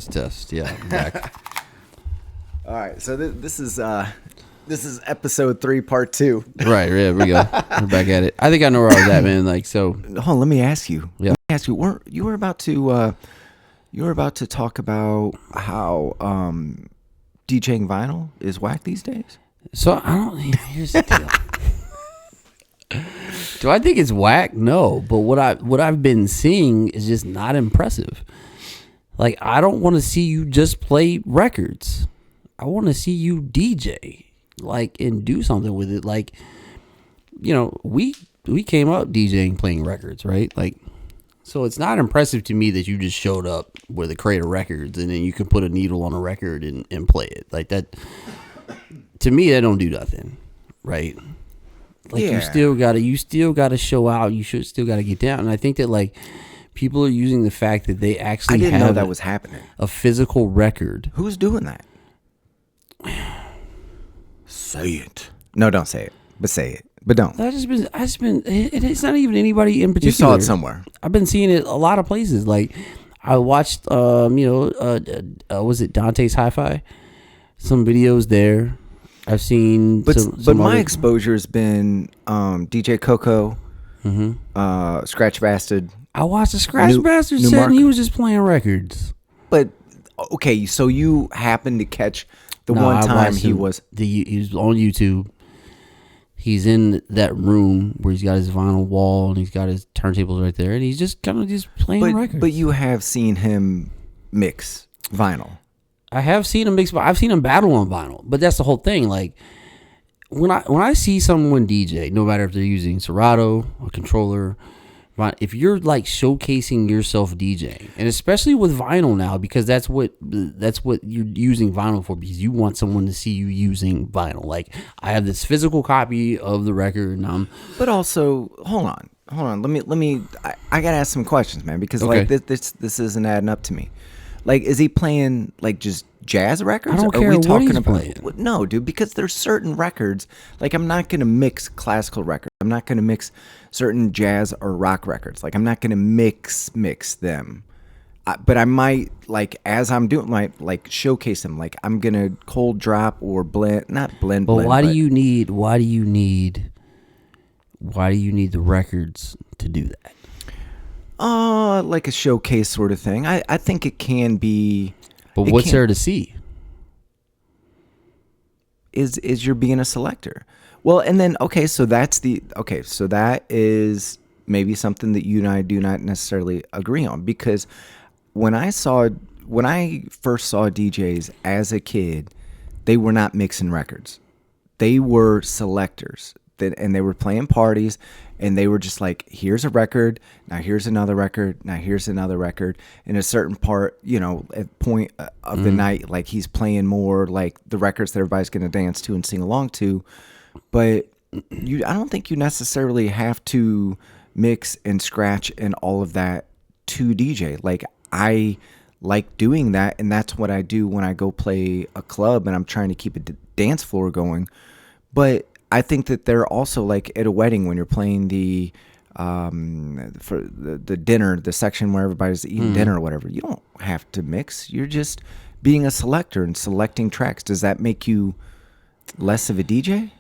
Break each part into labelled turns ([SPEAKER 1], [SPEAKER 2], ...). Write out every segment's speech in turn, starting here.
[SPEAKER 1] Test. Yeah, back.
[SPEAKER 2] All right, so this is episode 3, part 2.
[SPEAKER 1] Right, yeah, we go. We're back at it. I think I know where I was at, man. Like, so.
[SPEAKER 2] Hold on, let me ask you.
[SPEAKER 1] Yeah.
[SPEAKER 2] You were about to talk about how DJing vinyl is whack these days.
[SPEAKER 1] So I don't. Here's the deal. Do I think it's whack? No, but what I've been seeing is just not impressive. Like, I don't want to see you just play records. I want to see you DJ, like, and do something with it. Like, you know, we came up DJing, playing records, right? Like, so it's not impressive to me that you just showed up with a crate of records and then you can put a needle on a record and play it. Like, that, to me, that don't do nothing, right? Like, you still gotta show out. You still gotta get down. And I think that, like, people are using the fact that they actually
[SPEAKER 2] I didn't know that was happening.
[SPEAKER 1] A physical record.
[SPEAKER 2] Who's doing that? Say it. No, don't say it. But say it. But don't.
[SPEAKER 1] It's not even anybody in particular.
[SPEAKER 2] You saw it somewhere.
[SPEAKER 1] I've been seeing it a lot of places. Like, I watched, was it Dante's Hi-Fi? Some videos there. I've seen,
[SPEAKER 2] but my exposure has been DJ Coco, Scratch Bastard.
[SPEAKER 1] I watched a Scratch Bastard set, and he was just playing records.
[SPEAKER 2] But okay, so you happened to catch the one time he was
[SPEAKER 1] on YouTube. He's in that room where he's got his vinyl wall and he's got his turntables right there, and he's just kind of just playing records.
[SPEAKER 2] But you have seen him mix vinyl.
[SPEAKER 1] I have seen him mix, I've seen him battle on vinyl, but that's the whole thing. Like, when I see someone DJ, no matter if they're using Serato or controller, if you're like showcasing yourself DJing, and especially with vinyl now, because that's what you're using vinyl for, because you want someone to see you using vinyl. Like, I have this physical copy of the record, and
[SPEAKER 2] But also, hold on. Let me. I gotta ask some questions, man, because
[SPEAKER 1] okay.
[SPEAKER 2] like this isn't adding up to me. Like, is he playing like just jazz records?
[SPEAKER 1] I don't care what he's playing.
[SPEAKER 2] No, dude, because there's certain records. Like, I'm not gonna mix classical records. I'm not gonna mix certain jazz or rock records. Like, I'm not gonna mix them. But I might, like, as I'm doing, like showcase them. Like, I'm gonna cold drop or blend, not blend.
[SPEAKER 1] But why do you need the records to do that?
[SPEAKER 2] Like a showcase sort of thing. I think it can be.
[SPEAKER 1] But what's there to see?
[SPEAKER 2] Is you're being a selector. Well, and then so that is maybe something that you and I do not necessarily agree on, because when I first saw DJs as a kid, they were not mixing records. They were selectors. And they were playing parties, and they were just like, here's a record, now here's another record, now here's another record. In a certain part, at point of the night, like, he's playing more like the records that everybody's going to dance to and sing along to. But I don't think you necessarily have to mix and scratch and all of that to DJ. Like, I like doing that, and that's what I do when I go play a club and I'm trying to keep a dance floor going. But I think that they're also, like, at a wedding when you're playing for the dinner, the section where everybody's eating dinner or whatever. You don't have to mix. You're just being a selector and selecting tracks. Does that make you less of a DJ?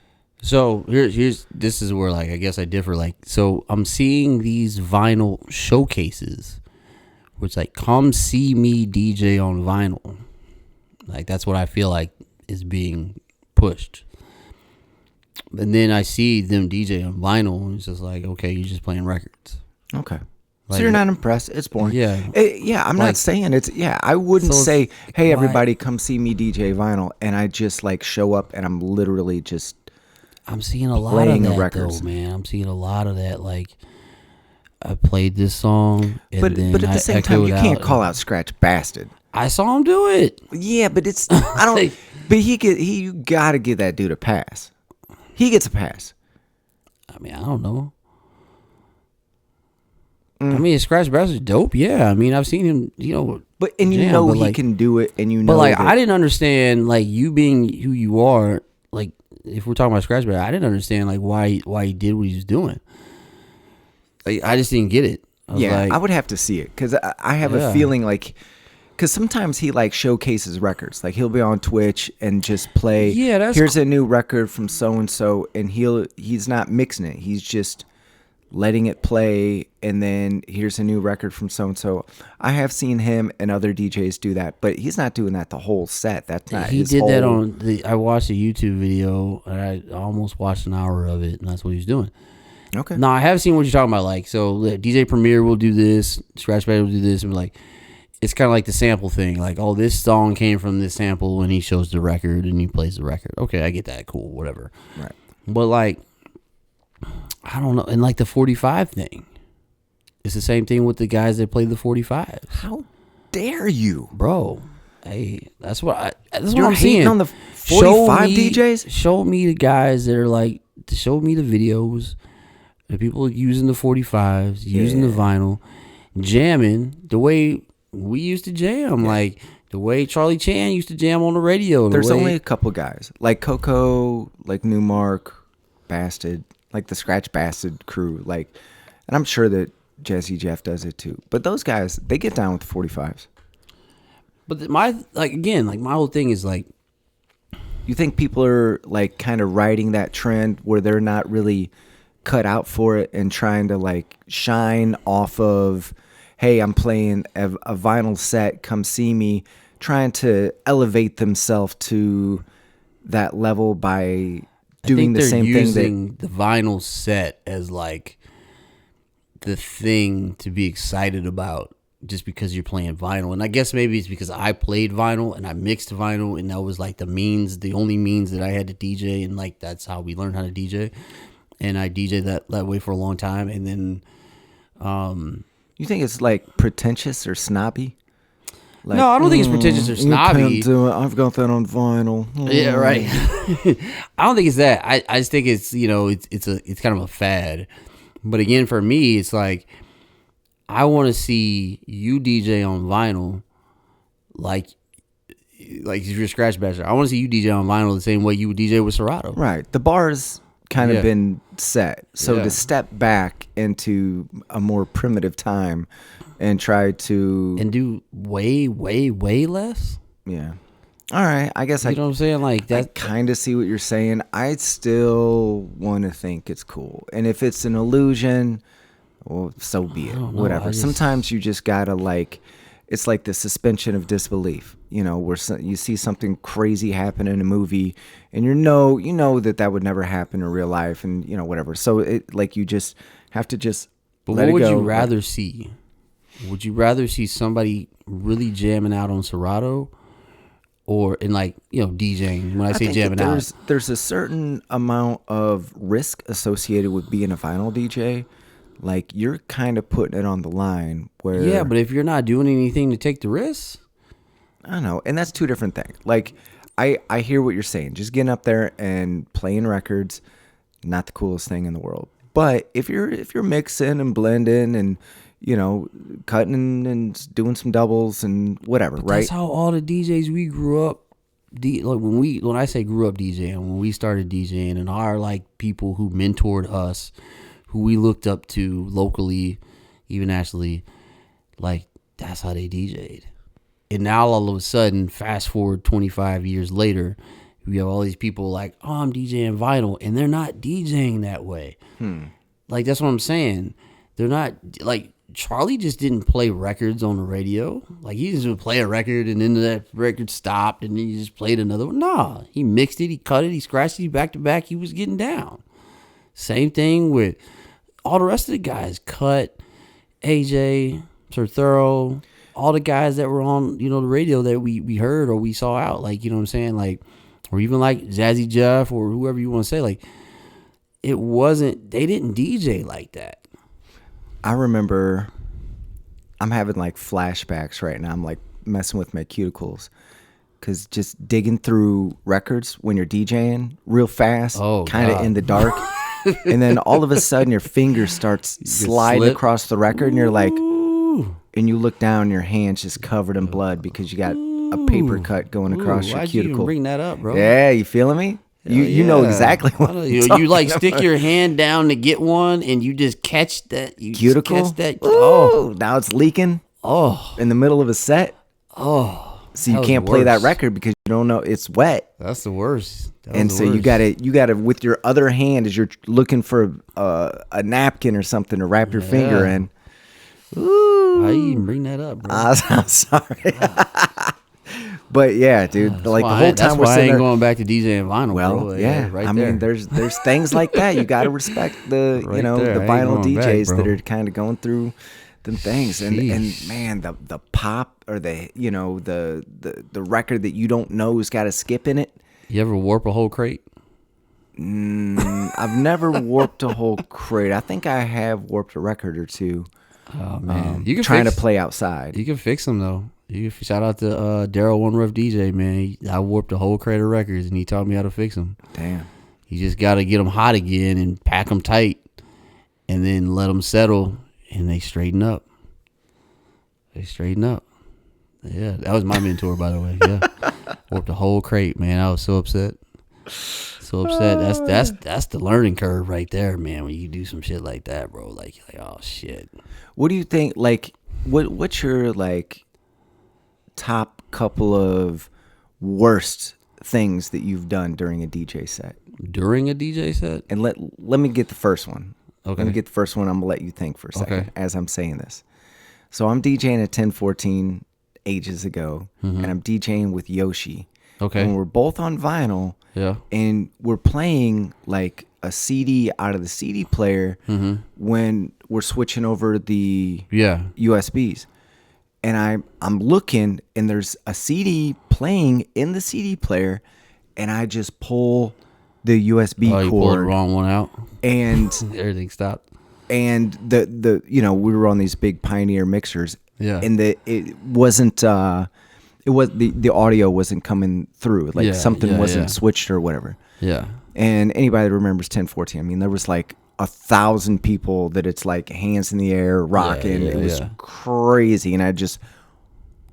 [SPEAKER 1] So this is where, like, I guess I differ. Like, so I'm seeing these vinyl showcases, which, like, come see me DJ on vinyl. Like, that's what I feel like is being pushed. And then I see them DJ on vinyl, and it's just like, okay, you're just playing records.
[SPEAKER 2] Okay.
[SPEAKER 1] Like,
[SPEAKER 2] so you're not impressed. It's boring.
[SPEAKER 1] Yeah.
[SPEAKER 2] I'm not saying it's, I wouldn't say, hey, everybody, come see me DJ vinyl, and I just, like, show up, and I'm literally just
[SPEAKER 1] I'm seeing a lot of that, though, man. I'm seeing a lot of that. Like, I played this song, and
[SPEAKER 2] but at the same time, you can't call out Scratch Bastard.
[SPEAKER 1] I saw him do it.
[SPEAKER 2] Yeah, but it's, I don't, but you got to give that dude a pass. He gets a pass.
[SPEAKER 1] I mean, I don't know. I mean, Scratch Bastard's dope. Yeah, I mean, I've seen him.
[SPEAKER 2] But he like, can do it, and
[SPEAKER 1] But like, I didn't understand, like, you being who you are. Like, if we're talking about Scratch Bastard, I didn't understand, like, why he did what he was doing. Like, I just didn't get it.
[SPEAKER 2] I would have to see it, because I have a feeling like Because sometimes he like showcases records. Like he'll be on Twitch and just play.
[SPEAKER 1] Yeah, that's
[SPEAKER 2] here's a new record from so and so, and he's not mixing it. He's just letting it play, and then here's a new record from so and so. I have seen him and other DJs do that, but he's not doing that the whole set. That's not.
[SPEAKER 1] He
[SPEAKER 2] his
[SPEAKER 1] did
[SPEAKER 2] whole,
[SPEAKER 1] that on the. I watched a YouTube video, and I almost watched an hour of it, and that's what he was doing.
[SPEAKER 2] Okay.
[SPEAKER 1] No, I have seen what you're talking about. Like, so DJ Premier will do this, Scratch Band will do this, and like, it's kind of like the sample thing. Like, oh, this song came from this sample, and he shows the record and he plays the record. Okay, I get that. Cool, whatever.
[SPEAKER 2] Right.
[SPEAKER 1] But like, I don't know. And like the 45 thing, it's the same thing with the guys that play the 45.
[SPEAKER 2] How dare you,
[SPEAKER 1] bro? Hey, that's what
[SPEAKER 2] You're
[SPEAKER 1] I'm
[SPEAKER 2] hating
[SPEAKER 1] saying.
[SPEAKER 2] on the 45
[SPEAKER 1] me,
[SPEAKER 2] DJs.
[SPEAKER 1] Show me the guys that are like. Show me the videos. The people using the 45s, using the vinyl, jamming the way we used to jam, like the way Charlie Chan used to jam on the radio.
[SPEAKER 2] There's only a couple guys, like Coco, like Newmark, Bastard, like the Scratch Bastard crew, like, and I'm sure that Jesse Jeff does it too. But those guys, they get down with the 45s.
[SPEAKER 1] But my whole thing is like,
[SPEAKER 2] you think people are like kind of riding that trend where they're not really cut out for it and trying to like shine off of, hey, I'm playing a vinyl set, come see me, trying to elevate themselves to that level by doing the same thing.
[SPEAKER 1] Using the vinyl set as like the thing to be excited about just because you're playing vinyl. And I guess maybe it's because I played vinyl and I mixed vinyl, and that was like the only means that I had to DJ, and like that's how we learned how to DJ. And I DJed that way for a long time, and then
[SPEAKER 2] you think it's like pretentious or snobby? Like,
[SPEAKER 1] no, I don't think it's pretentious or snobby.
[SPEAKER 2] You can't do it. I've got that on vinyl.
[SPEAKER 1] Yeah, right. I don't think it's that. I just think it's, it's kind of a fad. But again, for me, it's like I want to see you DJ on vinyl, like if you're a Scratch Basher. I want to see you DJ on vinyl the same way you would DJ with Serato.
[SPEAKER 2] Right. The bar's kind of been set. So to step back into a more primitive time and try to
[SPEAKER 1] do way, way, way less.
[SPEAKER 2] Yeah. All right. I guess
[SPEAKER 1] you know what I'm saying? Like that.
[SPEAKER 2] I kind of see what you're saying. I still want to think it's cool. And if it's an illusion, well, so be it. Whatever. Sometimes you just gotta like, it's like the suspension of disbelief, where you see something crazy happen in a movie and you know that would never happen in real life, and whatever. So it like you just have to just let it go.
[SPEAKER 1] What would you rather see? Would you rather see somebody really jamming out on Serato, or in like DJing? When I say jamming out,
[SPEAKER 2] there's a certain amount of risk associated with being a vinyl DJ. Like you're kind of putting it on the line. Where
[SPEAKER 1] but if you're not doing anything to take the risk,
[SPEAKER 2] I don't know, and that's two different things. Like I hear what you're saying. Just getting up there and playing records, not the coolest thing in the world. But if you're mixing and blending and cutting and doing some doubles and whatever, right?
[SPEAKER 1] That's how all the DJs we grew up. Like when I say grew up DJing, when we started DJing, and our like people who mentored us, who we looked up to locally, even nationally, like that's how they DJ'd. And now all of a sudden, fast forward 25 years later, we have all these people like, oh, I'm DJing vinyl, and they're not DJing that way. Like that's what I'm saying. They're not like. Charlie just didn't play records on the radio. Like he just would play a record and then that record stopped and then he just played another one. Nah, he mixed it, he cut it, he scratched it, back to back. He was getting down. Same thing with all the rest of the guys. Cut, AJ, Sir Thorough, all the guys that were on the radio that we heard or we saw out. Like what I'm saying, like, or even like Jazzy Jeff or whoever you want to say. Like it wasn't. They didn't DJ like that.
[SPEAKER 2] I remember I'm having like flashbacks right now. I'm like messing with my cuticles because just digging through records when you're DJing real fast, kind of in the dark. And then all of a sudden your finger starts sliding across the record and you're like, and you look down and your hand's just covered in blood because you got a paper cut going across your
[SPEAKER 1] why'd
[SPEAKER 2] cuticle.
[SPEAKER 1] You even bring that up, bro?
[SPEAKER 2] Yeah, you feeling me? You know exactly what
[SPEAKER 1] you like. Stick your hand down to get one, and you just catch that
[SPEAKER 2] cuticle.
[SPEAKER 1] Now
[SPEAKER 2] it's leaking.
[SPEAKER 1] Oh,
[SPEAKER 2] in the middle of a set.
[SPEAKER 1] Oh,
[SPEAKER 2] So you
[SPEAKER 1] that was
[SPEAKER 2] can't play that
[SPEAKER 1] worse.
[SPEAKER 2] record because you don't know it's wet.
[SPEAKER 1] That's the worst. That
[SPEAKER 2] And
[SPEAKER 1] was
[SPEAKER 2] so
[SPEAKER 1] the worst.
[SPEAKER 2] you gotta with your other hand as you're looking for a napkin or something to wrap your finger
[SPEAKER 1] Yeah.
[SPEAKER 2] in.
[SPEAKER 1] Why you even
[SPEAKER 2] Ooh,
[SPEAKER 1] bring that up, bro?
[SPEAKER 2] I'm sorry, but yeah, dude, like the whole
[SPEAKER 1] That's
[SPEAKER 2] time we're
[SPEAKER 1] why I
[SPEAKER 2] sitting
[SPEAKER 1] ain't
[SPEAKER 2] there.
[SPEAKER 1] going back to DJing vinyl, bro.
[SPEAKER 2] Well,
[SPEAKER 1] Like,
[SPEAKER 2] yeah,
[SPEAKER 1] right
[SPEAKER 2] I
[SPEAKER 1] there.
[SPEAKER 2] mean, there's things like that. You got to respect the
[SPEAKER 1] Right there.
[SPEAKER 2] the
[SPEAKER 1] I ain't
[SPEAKER 2] vinyl
[SPEAKER 1] going back,
[SPEAKER 2] DJs that
[SPEAKER 1] bro.
[SPEAKER 2] are kind of going through them things, and
[SPEAKER 1] Sheesh.
[SPEAKER 2] man, the pop or the the record that you don't know has got a skip in it.
[SPEAKER 1] You ever warp a whole crate?
[SPEAKER 2] I've never warped a whole crate. I think I have warped a record or two.
[SPEAKER 1] Oh man, you can
[SPEAKER 2] Trying
[SPEAKER 1] fix,
[SPEAKER 2] to play outside.
[SPEAKER 1] You can fix them though. You can, shout out to Daryl One Rough DJ, man. I warped a whole crate of records, and he taught me how to fix them.
[SPEAKER 2] Damn.
[SPEAKER 1] You just got to get them hot again and pack them tight, and then let them settle, and they straighten up. They straighten up. Yeah, that was my mentor, by the way. Yeah, warped a whole crate, man. I was so upset. So upset. That's the learning curve right there, man. When you do some shit like that, bro, like you're like, oh shit.
[SPEAKER 2] What do you think? Like, what's your like top couple of worst things that you've done during a DJ set?
[SPEAKER 1] During a DJ set?
[SPEAKER 2] And let me get the first one.
[SPEAKER 1] Okay.
[SPEAKER 2] Let me get the first one. I'm gonna let you think for a second
[SPEAKER 1] Okay.
[SPEAKER 2] as I'm saying this. So I'm DJing at 1014 ages ago, and I'm DJing with Yoshi.
[SPEAKER 1] Okay.
[SPEAKER 2] And we're both on vinyl.
[SPEAKER 1] Yeah.
[SPEAKER 2] And we're playing like a CD out of the CD player when we're switching over the
[SPEAKER 1] Yeah.
[SPEAKER 2] USBs. And I'm looking, and there's a CD playing in the CD player, and I just pull the USB
[SPEAKER 1] Oh, you pulled the
[SPEAKER 2] cord,
[SPEAKER 1] wrong one out.
[SPEAKER 2] and
[SPEAKER 1] Everything stopped.
[SPEAKER 2] the we were on these big Pioneer mixers,
[SPEAKER 1] Yeah.
[SPEAKER 2] and it wasn't it was the audio wasn't coming through, like
[SPEAKER 1] Yeah,
[SPEAKER 2] something
[SPEAKER 1] yeah,
[SPEAKER 2] wasn't
[SPEAKER 1] yeah.
[SPEAKER 2] switched or whatever.
[SPEAKER 1] Yeah.
[SPEAKER 2] And anybody that remembers 1014, I mean, there was like 1,000 people that it's like hands in the air rocking.
[SPEAKER 1] yeah,
[SPEAKER 2] it was
[SPEAKER 1] yeah.
[SPEAKER 2] crazy, and I just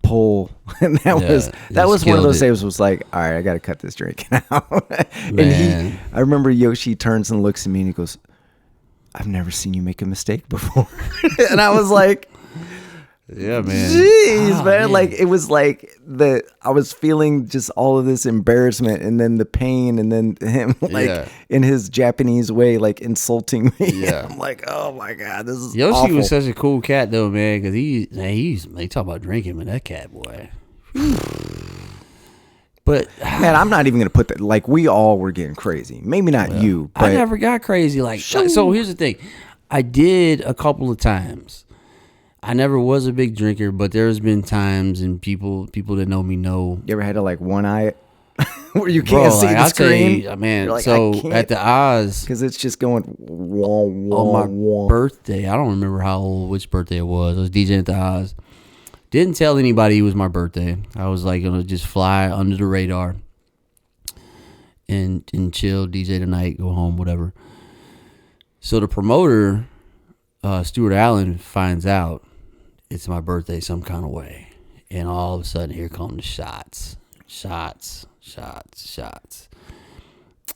[SPEAKER 2] pull, and that
[SPEAKER 1] Yeah,
[SPEAKER 2] was
[SPEAKER 1] you
[SPEAKER 2] one of
[SPEAKER 1] killed
[SPEAKER 2] those
[SPEAKER 1] it.
[SPEAKER 2] days. Was like, all right, I got to cut this drink out. And
[SPEAKER 1] Man.
[SPEAKER 2] I remember Yoshi turns and looks at me, and he goes, "I've never seen you make a mistake before," and I was like.
[SPEAKER 1] Yeah, man.
[SPEAKER 2] Jeez,
[SPEAKER 1] Ah,
[SPEAKER 2] man. Like it was like I was feeling just all of this embarrassment, and then the pain, and then him like
[SPEAKER 1] Yeah.
[SPEAKER 2] in his Japanese way, like insulting me.
[SPEAKER 1] Yeah.
[SPEAKER 2] I'm like, oh my god, this is
[SPEAKER 1] Yoshi
[SPEAKER 2] awful.
[SPEAKER 1] was such a cool cat though, man, because they talk about drinking, man. That cat boy. But
[SPEAKER 2] Man, I'm not even gonna put that. Like we all were getting crazy. Maybe not you, but
[SPEAKER 1] I never got crazy like so. Here's the thing, I did a couple of times. I never was a big drinker, but there's been times, and people that know me know.
[SPEAKER 2] you ever had to like one eye it where you
[SPEAKER 1] Bro,
[SPEAKER 2] can't see
[SPEAKER 1] like,
[SPEAKER 2] the
[SPEAKER 1] I'll tell
[SPEAKER 2] screen?
[SPEAKER 1] you, man.
[SPEAKER 2] You're like,
[SPEAKER 1] So
[SPEAKER 2] I can't.
[SPEAKER 1] at the Oz
[SPEAKER 2] Because it's just going wah, wah,
[SPEAKER 1] on my
[SPEAKER 2] wah.
[SPEAKER 1] birthday, I don't remember which birthday it was. I was DJing at the Oz. Didn't tell anybody it was my birthday. I was like gonna just fly under the radar and chill, DJ tonight, go home, whatever. So the promoter, Stuart Allen, finds out it's my birthday some kind of way, and all of a sudden here come the shots.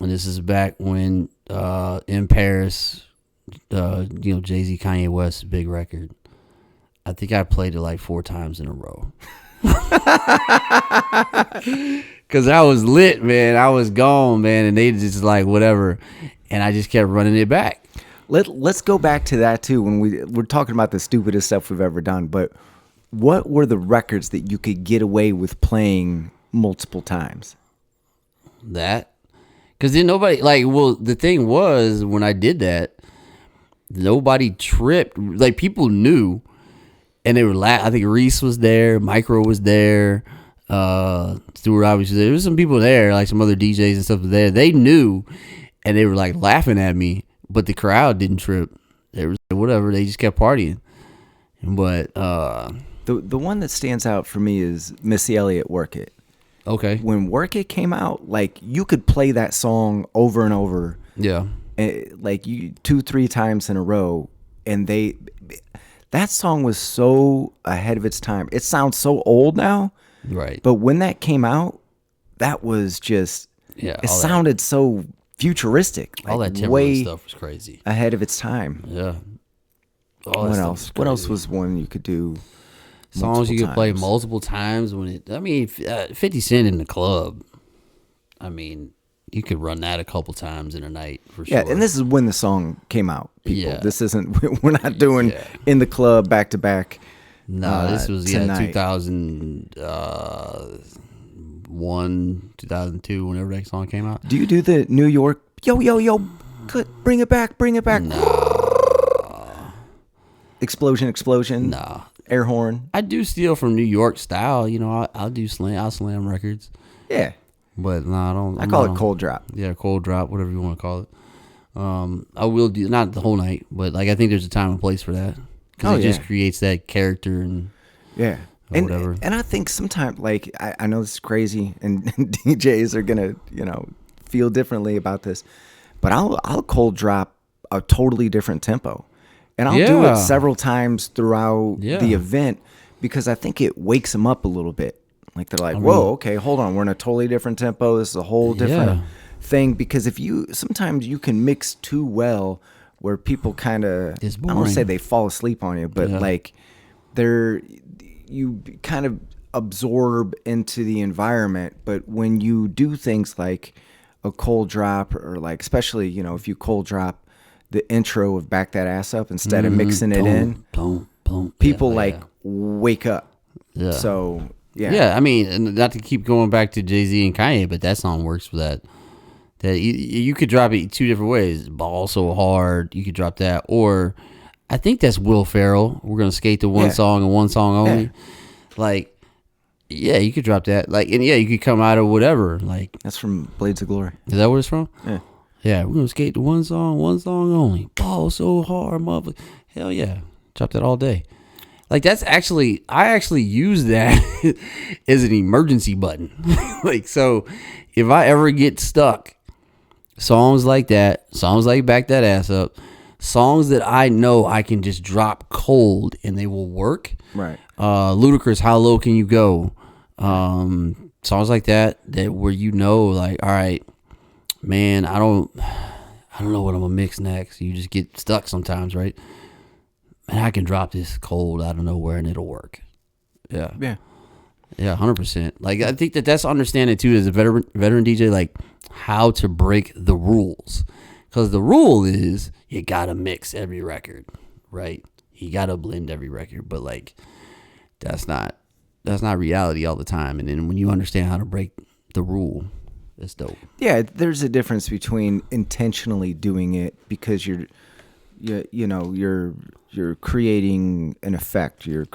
[SPEAKER 1] And this is back when in Paris, Jay-Z, Kanye West, big record. I think I played it like 4 times in a row. Cause I was lit, man. I was gone, man, and they just like whatever, and I just kept running it back.
[SPEAKER 2] Let's go back to that too when we're talking about the stupidest stuff we've ever done. But what were the records that you could get away with playing multiple times?
[SPEAKER 1] That, cause then nobody the thing was when I did that, nobody tripped. Like people knew, and they were I think Reese was there, Micro was there, Stuart obviously there was some people there, like some other DJs and stuff there. They knew, and they were like laughing at me. But the crowd didn't trip. They was whatever. They just kept partying. But
[SPEAKER 2] The one that stands out for me is Missy Elliott, "Work It."
[SPEAKER 1] okay,
[SPEAKER 2] When "Work It" came out, like you could play that song over and over,
[SPEAKER 1] yeah,
[SPEAKER 2] like you 2-3 times in a row, and that song was so ahead of its time. It sounds so old now,
[SPEAKER 1] right.
[SPEAKER 2] but when that came out, that was just
[SPEAKER 1] Yeah,
[SPEAKER 2] it
[SPEAKER 1] all that-
[SPEAKER 2] sounded so futuristic,
[SPEAKER 1] all
[SPEAKER 2] like
[SPEAKER 1] that Timberland
[SPEAKER 2] way
[SPEAKER 1] stuff was crazy.
[SPEAKER 2] ahead of its time.
[SPEAKER 1] Yeah. All that
[SPEAKER 2] What
[SPEAKER 1] stuff
[SPEAKER 2] else?
[SPEAKER 1] was
[SPEAKER 2] What else
[SPEAKER 1] crazy.
[SPEAKER 2] was one you could do?
[SPEAKER 1] songs you
[SPEAKER 2] multiple
[SPEAKER 1] could play
[SPEAKER 2] times.
[SPEAKER 1] multiple times. I mean, 50 Cent in the club. I mean, you could run that a couple times in a night for sure.
[SPEAKER 2] Yeah, and this is when the song came out, people.
[SPEAKER 1] Yeah.
[SPEAKER 2] This isn't, we're not doing
[SPEAKER 1] Yeah.
[SPEAKER 2] in the club back to back.
[SPEAKER 1] No, this was
[SPEAKER 2] tonight.
[SPEAKER 1] 2001, 2002, whenever that song came out.
[SPEAKER 2] Do you do the New York, yo, yo, yo, bring it back, bring it back? Explosion,
[SPEAKER 1] Nah.
[SPEAKER 2] air horn.
[SPEAKER 1] I do steal from New York style. You know, I'll slam records.
[SPEAKER 2] Yeah,
[SPEAKER 1] But no, I don't.
[SPEAKER 2] I call it cold drop.
[SPEAKER 1] Yeah, cold drop, whatever you want to call it. I will do, not the whole night, but like I think there's a time and place for that because it just creates that character and
[SPEAKER 2] Yeah. And
[SPEAKER 1] whatever.
[SPEAKER 2] And I think sometimes, like, I know this is crazy, and DJs are gonna, feel differently about this, but I'll cold drop a totally different tempo, and I'll do it several times throughout the event because I think it wakes them up a little bit. Like they're like, whoa, okay, hold on, we're in a totally different tempo. This is a whole different thing. Because sometimes you can mix too well, where people kind of, I don't want to say they fall asleep on you, but like you kind of absorb into the environment. But when you do things like a cold drop, or like, especially, if you cold drop the intro of Back That Ass Up instead of mixing it in, people wake up. Yeah. So,
[SPEAKER 1] yeah. I mean, and not to keep going back to Jay-Z and Kanye, but that song works for that. That you could drop it two different ways. Ball So Hard, you could drop that. Or I think that's Will Ferrell. We're going to skate to one song and one song only. Yeah. Like, yeah, you could drop that. Like, and yeah, you could come out of whatever. Like,
[SPEAKER 2] that's from Blades of Glory.
[SPEAKER 1] Is that what it's from?
[SPEAKER 2] Yeah.
[SPEAKER 1] Yeah, we're going to skate to one song only. Ball So Hard, motherfucker. Hell yeah. Drop that all day. Like, I actually use that as an emergency button. Like, so if I ever get stuck, songs like that, songs like Back That Ass Up, songs that I know I can just drop cold and they will work.
[SPEAKER 2] Right.
[SPEAKER 1] Ludacris, How Low Can You Go? Songs like that where like, all right, man, I don't know what I'm gonna mix next. You just get stuck sometimes, right? Man, I can drop this cold out of nowhere and it'll work. Yeah.
[SPEAKER 2] Yeah.
[SPEAKER 1] Yeah, 100%. Like, I think that's understanding too as a veteran DJ, like how to break the rules. Because the rule is you gotta mix every record, right? You gotta blend every record, but like that's not reality all the time. And then when you understand how to break the rule, it's dope.
[SPEAKER 2] Yeah, there's a difference between intentionally doing it because you're creating an effect. You're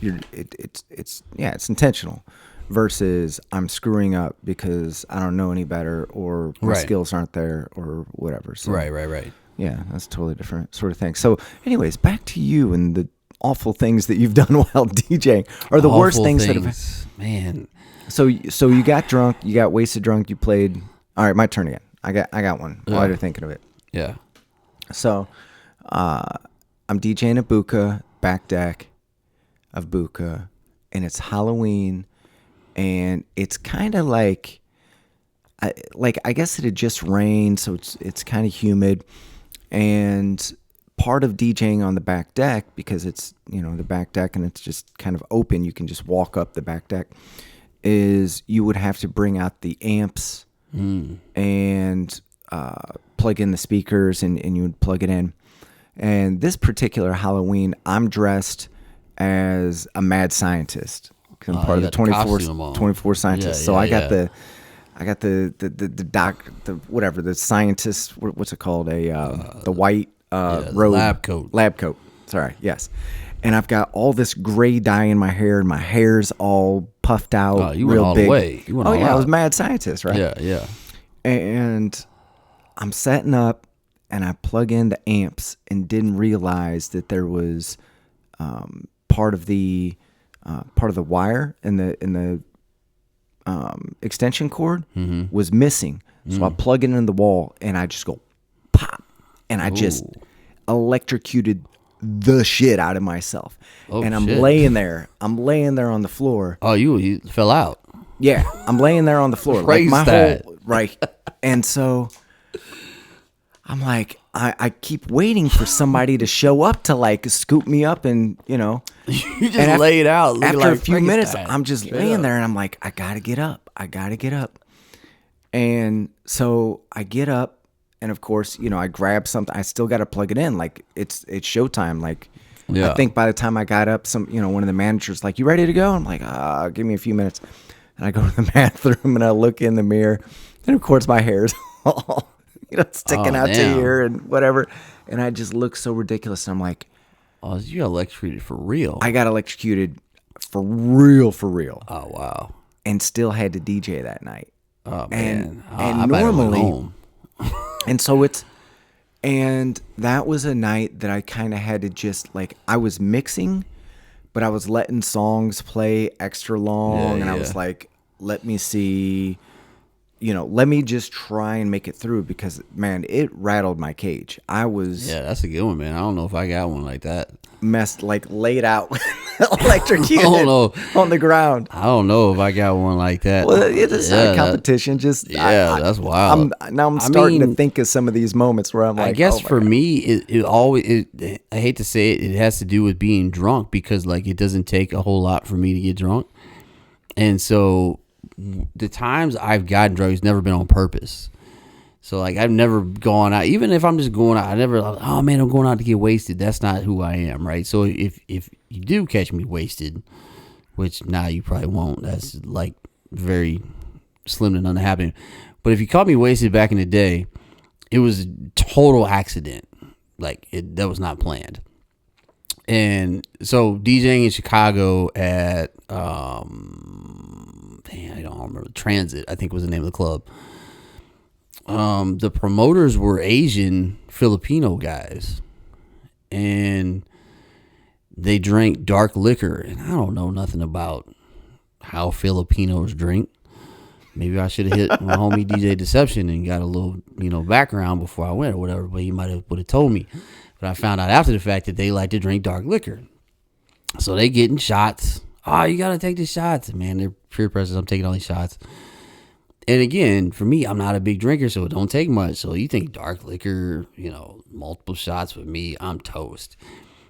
[SPEAKER 2] it's intentional versus I'm screwing up because I don't know any better or my skills aren't there or whatever. So,
[SPEAKER 1] right.
[SPEAKER 2] Yeah, that's a totally different sort of thing. So anyways, back to you and the awful things that you've done while DJing, or the worst things that have,
[SPEAKER 1] man.
[SPEAKER 2] So you got drunk, you got wasted drunk, you played. All right, my turn again. I got one while you're thinking of it.
[SPEAKER 1] Yeah.
[SPEAKER 2] So I'm DJing at Buka, back deck of Buka, and it's Halloween, and it's kind of like I guess it had just rained, so it's kind of humid, and part of DJing on the back deck, because it's the back deck and it's just kind of open, you can just walk up the back deck, is you would have to bring out the amps and plug in the speakers, and you would plug it in. And this particular Halloween, I'm dressed as a mad scientist. I'm part of the 24 scientists. So I got the scientist, what's it called? The white robe. Lab coat. Sorry. Yes. And I've got all this gray dye in my hair, and my hair's all puffed out.
[SPEAKER 1] Oh, you
[SPEAKER 2] real
[SPEAKER 1] went all
[SPEAKER 2] big.
[SPEAKER 1] the way. You went all
[SPEAKER 2] I
[SPEAKER 1] out.
[SPEAKER 2] was mad scientist, right?
[SPEAKER 1] Yeah.
[SPEAKER 2] And I'm setting up, and I plug in the amps and didn't realize that there was part of the wire in the extension cord was missing. So I plug it in the wall, and I just go pop, and I just electrocuted the shit out of myself. And I'm laying there on the floor.
[SPEAKER 1] Oh, you fell out.
[SPEAKER 2] Yeah, I'm laying there on the floor, like my whole right. And so I'm like, I keep waiting for somebody to show up to like scoop me up and, you know.
[SPEAKER 1] You just lay it out.
[SPEAKER 2] After
[SPEAKER 1] like
[SPEAKER 2] a few minutes,
[SPEAKER 1] Frankenstein.
[SPEAKER 2] I'm just laying there and I'm like, I gotta get up. I gotta get up. And so I get up and of course, you know, I grab something. I still gotta plug it in. Like it's showtime. Like I think by the time I got up, one of the managers like, you ready to go? I'm like, give me a few minutes. And I go to the bathroom and I look in the mirror. And of course my hair is all, sticking out to here and whatever. And I just look so ridiculous. And I'm like,
[SPEAKER 1] oh, you got electrocuted for real.
[SPEAKER 2] I got electrocuted for real.
[SPEAKER 1] Oh, wow.
[SPEAKER 2] And still had to DJ that night.
[SPEAKER 1] Oh, man.
[SPEAKER 2] And normally, and so and that was a night that I kind of had to just like, I was mixing, but I was letting songs play extra long. I was like, let me see, let me just try and make it through because, man, it rattled my cage. I was...
[SPEAKER 1] Yeah, that's a good one, man. I don't know if I got one like that.
[SPEAKER 2] Messed, like, laid out, electrocuted on the ground.
[SPEAKER 1] I don't know if I got one like that.
[SPEAKER 2] Well, it's not a competition.
[SPEAKER 1] That's wild.
[SPEAKER 2] I'm starting to think of some of these moments where I'm like...
[SPEAKER 1] I guess for me, it always... I hate to say it, it has to do with being drunk because, like, it doesn't take a whole lot for me to get drunk. And so... the times I've gotten drunk has never been on purpose. So like I've never gone out, even if I'm just going out, I never like, oh man, I'm going out to get wasted. That's not who I am, right? So if you do catch me wasted, which now you probably won't, that's like very slim to none happening. But if you caught me wasted back in the day, it was a total accident. Like that was not planned. And so DJing in Chicago at I don't remember, Transit, I think was the name of the club. The promoters were Asian Filipino guys, and they drank dark liquor, and I don't know nothing about how Filipinos drink. Maybe I should have hit my homie DJ Deception and got a little, background before I went or whatever, but he would have told me. But I found out after the fact that they like to drink dark liquor. So they getting shots. Oh, you got to take the shots. Man, they're peer pressures. I'm taking all these shots. And again, for me, I'm not a big drinker, so it don't take much. So you think dark liquor, multiple shots with me, I'm toast.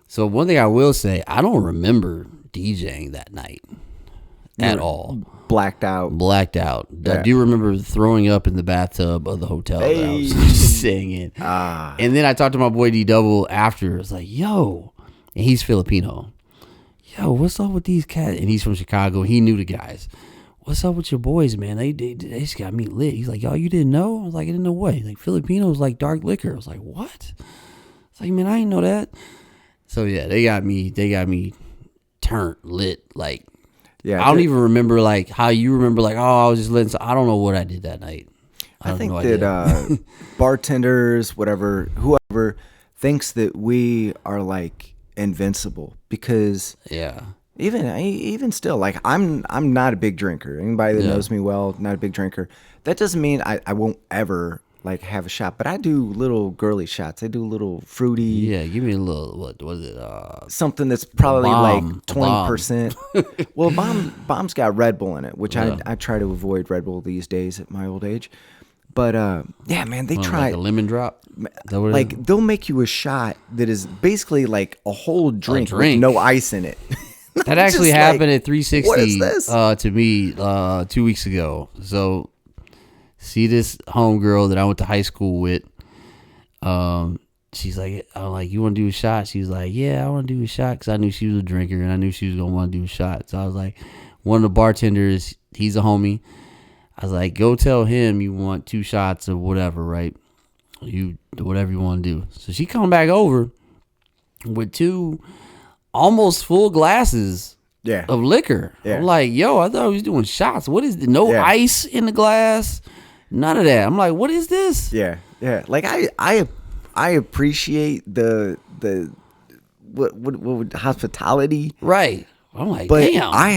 [SPEAKER 1] So one thing I will say, I don't remember DJing that night at all.
[SPEAKER 2] Blacked out.
[SPEAKER 1] I do remember throwing up in the bathtub of the hotel that I was staying in. And then I talked to my boy D Double after. I was like, yo, and he's Filipino. Yo, what's up with these cats? And he's from Chicago. He knew the guys. What's up with your boys, man? They just got me lit. He's like, yo, you didn't know? I was like, I didn't know what. Like, Filipinos like dark liquor. I was like, what? It's like, man, I didn't know that. So yeah, they got me turned lit. Like, yeah, I don't even remember like how you remember. Like, oh, I was just letting. So I don't know what I did that night.
[SPEAKER 2] I think that bartenders, whoever thinks that we are like invincible because even still, like I'm not a big drinker. Anybody that knows me well, not a big drinker. That doesn't mean I won't ever like have a shot, but I do little girly shots. I do little fruity.
[SPEAKER 1] Yeah, give me a little. What was it?
[SPEAKER 2] Something that's probably like 20%. Well, Bomb's got Red Bull in it, which I try to avoid Red Bull these days at my old age. But yeah, man, they try
[SPEAKER 1] like a lemon drop.
[SPEAKER 2] Like they'll make you a shot that is basically like a whole drink with no ice in it.
[SPEAKER 1] That actually happened at 360
[SPEAKER 2] what is this?
[SPEAKER 1] To me 2 weeks ago. So see this homegirl that I went to high school with. She's like, I'm like, you want to do a shot? She's like, yeah, I want to do a shot because I knew she was a drinker and I knew she was gonna want to do a shot. So I was like, one of the bartenders, he's a homie. I was like, go tell him you want 2 shots of whatever, right? You whatever you want to do. So she come back over with 2 almost full glasses of liquor. Yeah. I'm like, yo, I thought he was doing shots. What is no ice in the glass? None of that. I'm like, what is this?
[SPEAKER 2] Yeah. Like I appreciate the what hospitality.
[SPEAKER 1] Right. I'm like,
[SPEAKER 2] but
[SPEAKER 1] damn.
[SPEAKER 2] I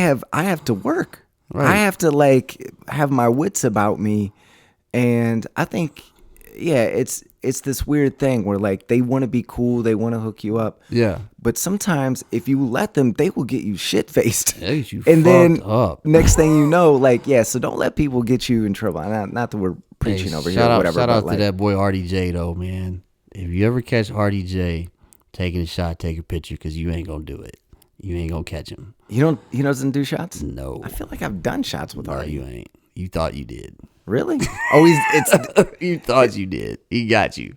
[SPEAKER 2] have to work. Right. I have to like have my wits about me, and I think, it's this weird thing where like they want to be cool, they want to hook you up, but sometimes if you let them, they will get you shit faced,
[SPEAKER 1] and then
[SPEAKER 2] up. Next thing you know, like so don't let people get you in trouble. Not that we're preaching over here,
[SPEAKER 1] shout
[SPEAKER 2] or
[SPEAKER 1] out,
[SPEAKER 2] whatever.
[SPEAKER 1] Shout
[SPEAKER 2] but
[SPEAKER 1] out
[SPEAKER 2] like,
[SPEAKER 1] to that boy RDJ though, man. If you ever catch RDJ taking a shot, take a picture, because you ain't gonna do it. You ain't gonna catch him.
[SPEAKER 2] He doesn't do shots?
[SPEAKER 1] No.
[SPEAKER 2] I feel like I've done shots with
[SPEAKER 1] No,
[SPEAKER 2] Artie.
[SPEAKER 1] you ain't. You thought you did.
[SPEAKER 2] Really? Oh, it's
[SPEAKER 1] You thought you did. He got you.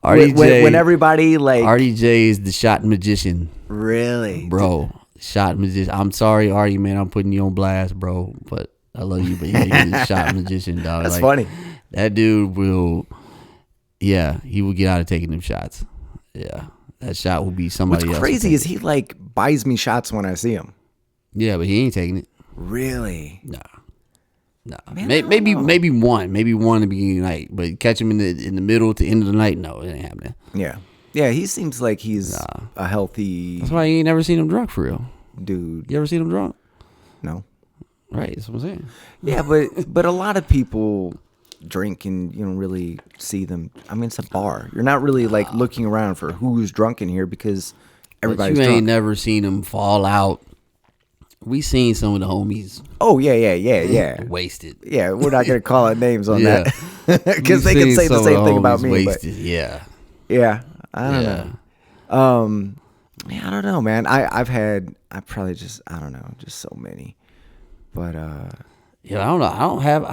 [SPEAKER 1] RDJ.
[SPEAKER 2] when everybody like
[SPEAKER 1] RDJ is the shot magician,
[SPEAKER 2] really,
[SPEAKER 1] bro. Shot magician. I'm sorry, Artie, man. I'm putting you on blast, bro. But I love you. But yeah, he's a shot magician, dog.
[SPEAKER 2] That's funny.
[SPEAKER 1] That dude will. Yeah, he will get out of taking them shots. Yeah, that shot will be somebody else.
[SPEAKER 2] What's crazy is he like buys me shots when I see him.
[SPEAKER 1] Yeah, but he ain't taking it.
[SPEAKER 2] Really?
[SPEAKER 1] Nah.
[SPEAKER 2] Man,
[SPEAKER 1] Maybe one in the beginning of the night, but catch him in the middle to end of the night. No, it ain't happening.
[SPEAKER 2] Yeah. He seems like he's a healthy.
[SPEAKER 1] That's why you ain't never seen him drunk for real,
[SPEAKER 2] dude.
[SPEAKER 1] You ever seen him drunk?
[SPEAKER 2] No.
[SPEAKER 1] Right, that's what I'm saying.
[SPEAKER 2] Yeah, but a lot of people drink and you don't really see them. I mean, it's a bar. You're not really like looking around for who's drunk in here because everybody's
[SPEAKER 1] but you
[SPEAKER 2] drunk.
[SPEAKER 1] ain't never seen him fall out. We seen some of the homies.
[SPEAKER 2] Oh yeah.
[SPEAKER 1] Wasted.
[SPEAKER 2] Yeah, we're not gonna call out names on
[SPEAKER 1] Yeah.
[SPEAKER 2] that because they can say the same thing about me.
[SPEAKER 1] Wasted. Yeah.
[SPEAKER 2] Yeah, I don't know. Yeah, I don't know, man. I don't know, just so many. But
[SPEAKER 1] yeah, I don't know. I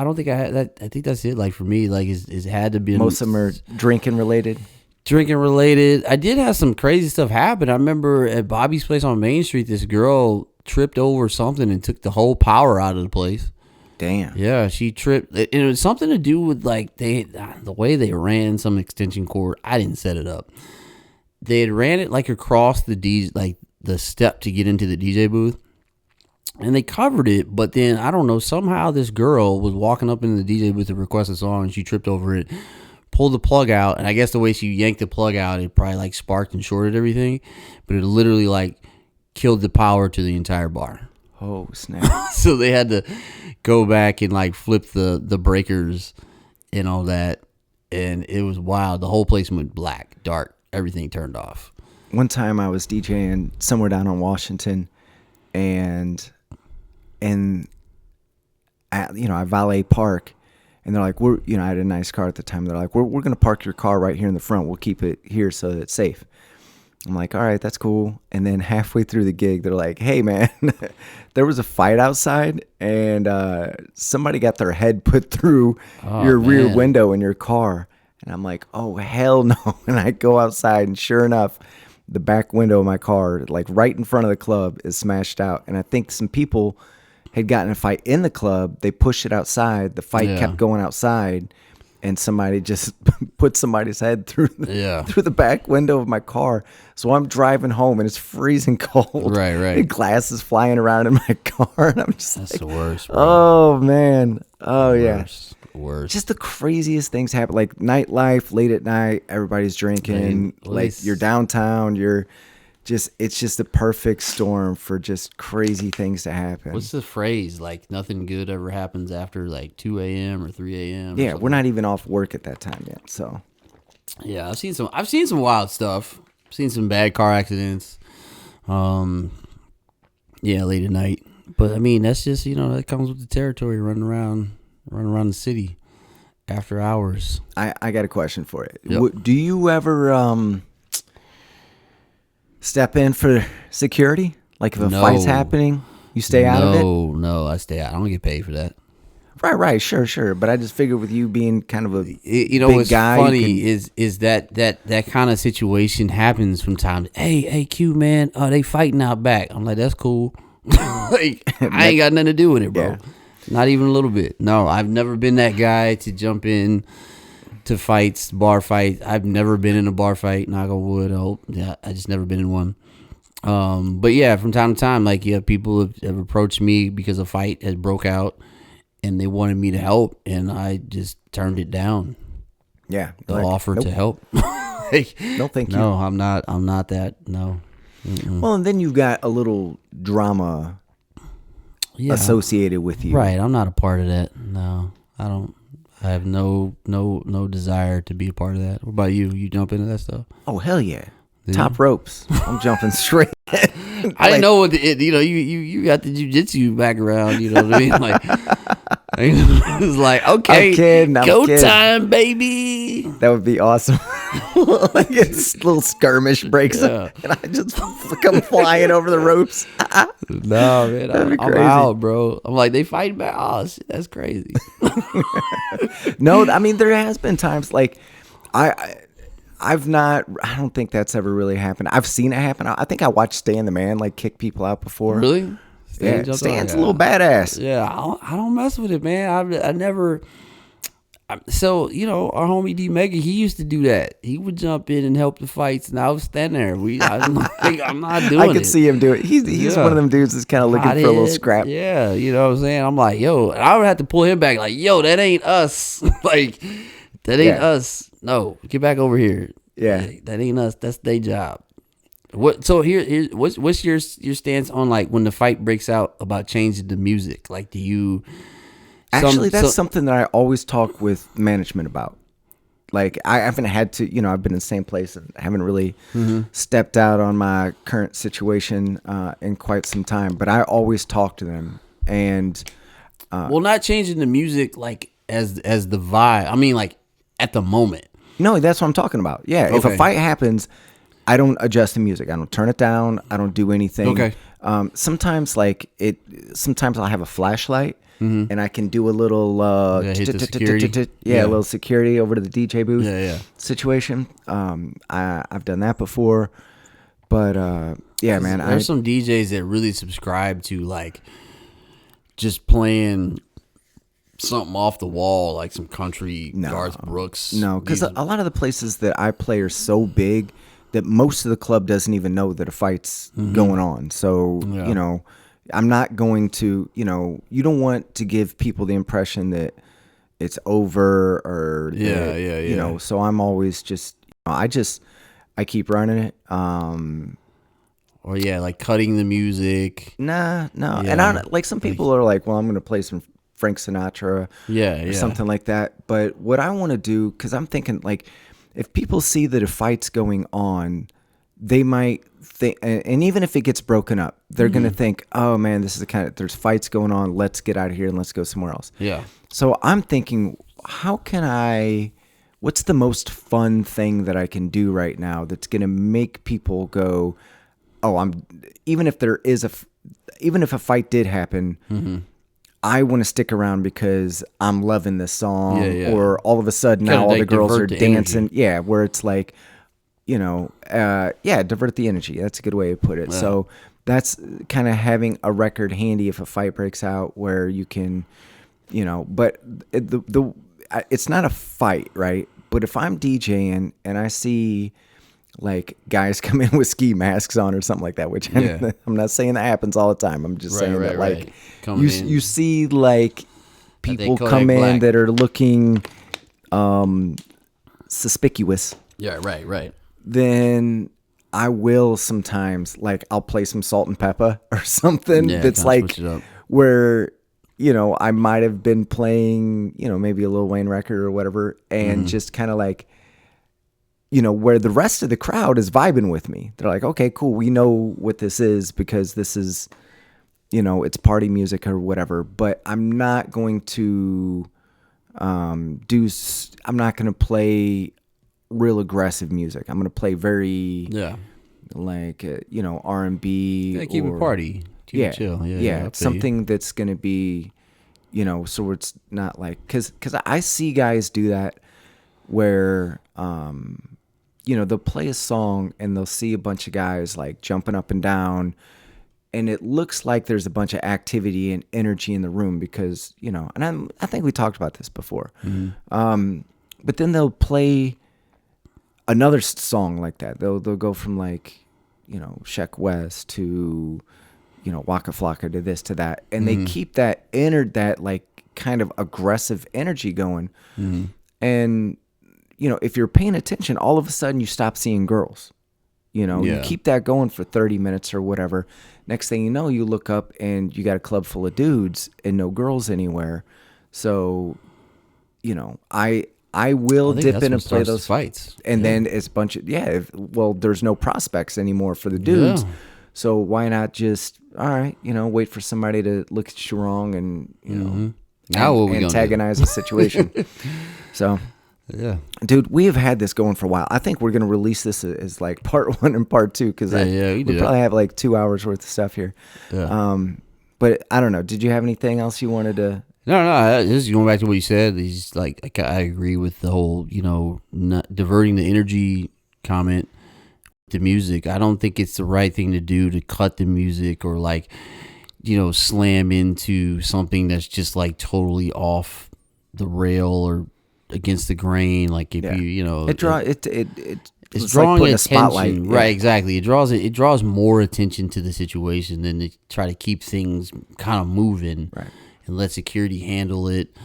[SPEAKER 1] don't think I had that. I think that's it. Like for me, like it's had to be
[SPEAKER 2] most of them are drinking related.
[SPEAKER 1] Drinking related. I did have some crazy stuff happen. I remember at Bobby's place on Main Street, this girl tripped over something and took the whole power out of the place.
[SPEAKER 2] Damn.
[SPEAKER 1] Yeah, she tripped. It was something to do with like the way they ran some extension cord. I didn't set it up. They had ran it like across the step to get into the DJ booth, and they covered it. But then I don't know. Somehow this girl was walking up into the DJ booth to request a song, and she tripped over it, pulled the plug out, and I guess the way she yanked the plug out, it probably like sparked and shorted everything. But it literally like killed the power to the entire bar.
[SPEAKER 2] Oh snap!
[SPEAKER 1] So they had to go back and like flip the breakers and all that, and it was wild. The whole place went black, dark, everything turned off.
[SPEAKER 2] One time I was DJing somewhere down on Washington, and I valet park, and they're like, I had a nice car at the time. They're like, we're gonna park your car right here in the front. We'll keep it here so that it's safe. I'm like, all right, that's cool. And then halfway through the gig, they're like, hey, man, there was a fight outside, and somebody got their head put through your rear window in your car. And I'm like, oh, hell no. And I go outside, and sure enough, the back window of my car, like right in front of the club, is smashed out. And I think some people had gotten a fight in the club. They pushed it outside. The fight kept going outside. And somebody just put somebody's head through the back window of my car. So I'm driving home and it's freezing cold.
[SPEAKER 1] Right.
[SPEAKER 2] And glass is flying around in my car, and I'm just
[SPEAKER 1] That's
[SPEAKER 2] like,
[SPEAKER 1] the worst, bro.
[SPEAKER 2] Oh man. Oh yeah.
[SPEAKER 1] Worst.
[SPEAKER 2] Just the craziest things happen. Like nightlife, late at night, everybody's drinking. Like you're downtown, it's just the perfect storm for just crazy things to happen.
[SPEAKER 1] What's the phrase? Like nothing good ever happens after like 2 a.m. or 3 a.m.
[SPEAKER 2] Yeah, we're not even off work at that time yet. So
[SPEAKER 1] yeah, I've seen some wild stuff. I've seen some bad car accidents. Yeah, late at night. But I mean, that's just that comes with the territory. Running around the city after hours.
[SPEAKER 2] I got a question for you.
[SPEAKER 1] Yep.
[SPEAKER 2] Do you ever step in for security? Like if a fight's happening, you stay out of it?
[SPEAKER 1] No, I stay out. I don't get paid for that.
[SPEAKER 2] Right, sure. But I just figured with you being kind of a big
[SPEAKER 1] what's
[SPEAKER 2] guy,
[SPEAKER 1] funny is that kind of situation happens from time. Hey, Q man, they fighting out back. I'm like, that's cool. Like, I ain't got nothing to do with it, bro.
[SPEAKER 2] Yeah.
[SPEAKER 1] Not even a little bit. No, I've never been that guy to jump in to fights, bar fights. I've never been in a bar fight. Knock on wood. I just never been in one. But yeah, from time to time, like people have approached me because a fight has broke out, and they wanted me to help, and I just turned it down.
[SPEAKER 2] Yeah,
[SPEAKER 1] the offer to help. Like,
[SPEAKER 2] no, thank you.
[SPEAKER 1] No, I'm not that. No. Mm-mm.
[SPEAKER 2] Well, and then you've got a little drama associated with you,
[SPEAKER 1] right? I'm not a part of that. No, I don't. I have no desire to be a part of that. What about you? You jump into that stuff?
[SPEAKER 2] Oh hell yeah! Top ropes. I'm jumping straight.
[SPEAKER 1] I didn't know what you got the jiu-jitsu background. You know what I mean? Like, It's like, okay,
[SPEAKER 2] I'm kidding, I'm
[SPEAKER 1] go
[SPEAKER 2] kidding.
[SPEAKER 1] time, baby.
[SPEAKER 2] That would be awesome. Like a little skirmish breaks
[SPEAKER 1] Yeah.
[SPEAKER 2] up, and I just come flying over the ropes.
[SPEAKER 1] No, man,
[SPEAKER 2] That'd be
[SPEAKER 1] I'm
[SPEAKER 2] crazy.
[SPEAKER 1] out, bro. I'm like, they fighting back. Oh, shit, that's crazy.
[SPEAKER 2] No, I mean there has been times like I've not. I don't think that's ever really happened. I've seen it happen. I think I watched Stan the Man like kick people out before.
[SPEAKER 1] Really?
[SPEAKER 2] Yeah,
[SPEAKER 1] jumped
[SPEAKER 2] Stan's
[SPEAKER 1] on?
[SPEAKER 2] a little badass.
[SPEAKER 1] Yeah, I don't mess with it, man. I never. So our homie D Mega, he used to do that. He would jump in and help the fights, and I was standing there. I'm not doing it.
[SPEAKER 2] I could see him do it. He's one of them dudes that's kind of looking for a little scrap.
[SPEAKER 1] Yeah, you know what I'm saying. I'm like, yo, and I would have to pull him back, like, yo, that ain't us. Like, that ain't us. No, get back over here.
[SPEAKER 2] Yeah.
[SPEAKER 1] That ain't us. That's their job. What? So what's your stance on like when the fight breaks out about changing the music? Like, do you?
[SPEAKER 2] Actually, that's something that I always talk with management about. Like, I haven't had to, I've been in the same place and haven't really stepped out on my current situation in quite some time. But I always talk to them, and
[SPEAKER 1] well, not changing the music like as the vibe. I mean, like at the moment.
[SPEAKER 2] no, that's what I'm talking about. Yeah, if
[SPEAKER 1] Okay.
[SPEAKER 2] a fight happens, I don't adjust the music. I don't turn it down. I don't do anything.
[SPEAKER 1] Okay.
[SPEAKER 2] Sometimes I'll have a flashlight. And I can do a little
[SPEAKER 1] hit the security.
[SPEAKER 2] a little security over to the DJ booth
[SPEAKER 1] Yeah.
[SPEAKER 2] situation. I've done that before, but yeah, man,
[SPEAKER 1] There's some DJs that really subscribe to like just playing something off the wall, like some country Garth Brooks.
[SPEAKER 2] no, because a lot of the places that I play are so big that most of the club doesn't even know that a fight's going on. So I'm not going to, you don't want to give people the impression that it's over or that, so I'm always just, I keep running it.
[SPEAKER 1] Or like cutting the music.
[SPEAKER 2] No.
[SPEAKER 1] Yeah.
[SPEAKER 2] And I like some people are like, well, I'm going to play some Frank Sinatra or something like that. But what I want to do, because I'm thinking like, if people see that a fight's going on, they might think, and even if it gets broken up, they're going to think, oh man, this is there's fights going on. Let's get out of here and let's go somewhere else. Yeah. So I'm thinking, what's the most fun thing that I can do right now that's going to make people go, oh, even if a fight did happen, I want to stick around because I'm loving this song, or all of a sudden now all the girls are dancing. Energy. Yeah, where it's like, divert the energy. That's a good way to put it. Yeah. So that's kind of having a record handy if a fight breaks out where you can, but it's not a fight, right? But if I'm DJing and I see like guys come in with ski masks on or something like that, which I'm not saying that happens all the time. I'm just saying that like you see like people come in that are looking suspicious.
[SPEAKER 1] Yeah, right.
[SPEAKER 2] Then I will sometimes like I'll play some Salt and Pepper or something that's like where I might have been playing maybe a Lil Wayne record or whatever, and just kind of like where the rest of the crowd is vibing with me. They're like, okay, cool. We know what this is because this is, it's party music or whatever. But I'm not going to I'm not going to play real aggressive music. I'm going to play very, like, R&B.
[SPEAKER 1] Yeah, keep it party. Keep it chill.
[SPEAKER 2] Yeah. Something that's going to be, so it's not like, because I see guys do that where, they'll play a song and they'll see a bunch of guys like jumping up and down, and it looks like there's a bunch of activity and energy in the room because, and I think we talked about this before. But then they'll play another song like that. They'll go from like, Sheck West to, Waka Flocka to this to that, and they keep that like kind of aggressive energy going. And if you're paying attention, all of a sudden you stop seeing girls. You keep that going for 30 minutes or whatever. Next thing you know, you look up and you got a club full of dudes and no girls anywhere. So, I will dip in and play those
[SPEAKER 1] fights.
[SPEAKER 2] And then it's a bunch of, there's no prospects anymore for the dudes. Yeah. So why not just, all right, wait for somebody to look at you wrong and,
[SPEAKER 1] Now what we gonna do?
[SPEAKER 2] antagonize the situation. So,
[SPEAKER 1] Yeah.
[SPEAKER 2] dude, we have had this going for a while. I think we're gonna release this as like part 1 and part 2 because
[SPEAKER 1] we do
[SPEAKER 2] probably have like 2 hours worth of stuff here.
[SPEAKER 1] Yeah.
[SPEAKER 2] But I don't know. Did you have anything else you wanted to?
[SPEAKER 1] No. Just going back to what you said. He's like I agree with the whole, not diverting the energy comment to music. I don't think it's the right thing to do to cut the music or like, slam into something that's just like totally off the rail or against the grain. Like if
[SPEAKER 2] it's
[SPEAKER 1] drawing
[SPEAKER 2] like
[SPEAKER 1] attention,
[SPEAKER 2] a spotlight,
[SPEAKER 1] right? Exactly. It draws more attention to the situation than to try to keep things kind of moving,
[SPEAKER 2] right?
[SPEAKER 1] And let security handle it.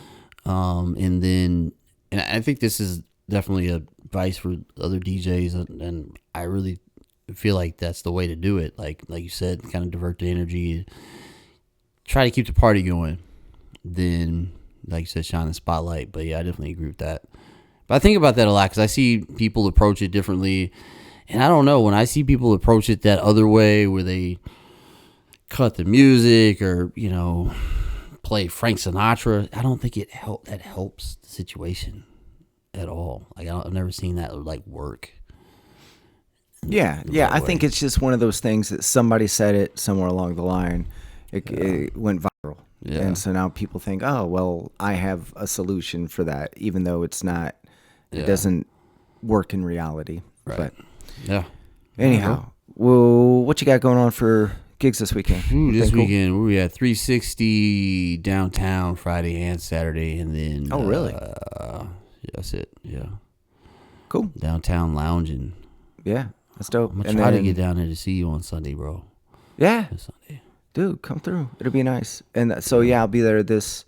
[SPEAKER 1] And I think this is definitely advice for other DJs, and I really feel like that's the way to do it. Like you said, kind of divert the energy, try to keep the party going. Then, like you said, shine the spotlight. But yeah, I definitely agree with that. But I think about that a lot because I see people approach it differently, and I don't know, when I see people approach it that other way where they cut the music or play Frank Sinatra, I don't think that helps the situation at all. Like I've never seen that like work.
[SPEAKER 2] Yeah. I think it's just one of those things that somebody said it somewhere along the line. It went viral. Yeah. And so now people think, oh, well, I have a solution for that, even though it's not, it doesn't work in reality.
[SPEAKER 1] Right.
[SPEAKER 2] But
[SPEAKER 1] yeah.
[SPEAKER 2] Anyhow, well, what you got going on for gigs this weekend?
[SPEAKER 1] This weekend, we at 360 downtown Friday and Saturday. And then.
[SPEAKER 2] Oh, really?
[SPEAKER 1] That's it. Yeah.
[SPEAKER 2] Cool.
[SPEAKER 1] Downtown lounging.
[SPEAKER 2] Yeah. That's dope.
[SPEAKER 1] I'm going to try to get down there to see you on Sunday, bro.
[SPEAKER 2] Yeah.
[SPEAKER 1] This Sunday.
[SPEAKER 2] Dude, come through. It'll be nice. And so, I'll be there this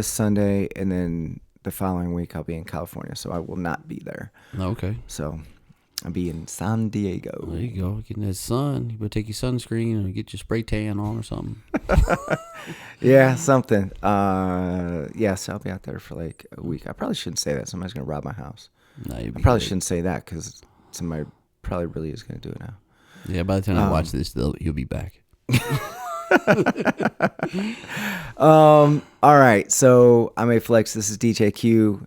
[SPEAKER 2] Sunday, and then the following week I'll be in California, so I will not be there.
[SPEAKER 1] Okay.
[SPEAKER 2] So I'll be in San Diego.
[SPEAKER 1] There you go. Getting that sun. You better take your sunscreen and get your spray tan on or something.
[SPEAKER 2] Yeah, something. So I'll be out there for like a week. I probably shouldn't say that. Somebody's going to rob my house.
[SPEAKER 1] No,
[SPEAKER 2] I probably shouldn't say that because somebody probably really is going to do it now.
[SPEAKER 1] Yeah, by the time I watch this, he'll be back.
[SPEAKER 2] All right. So I'm A Flex. This is DJ KUE.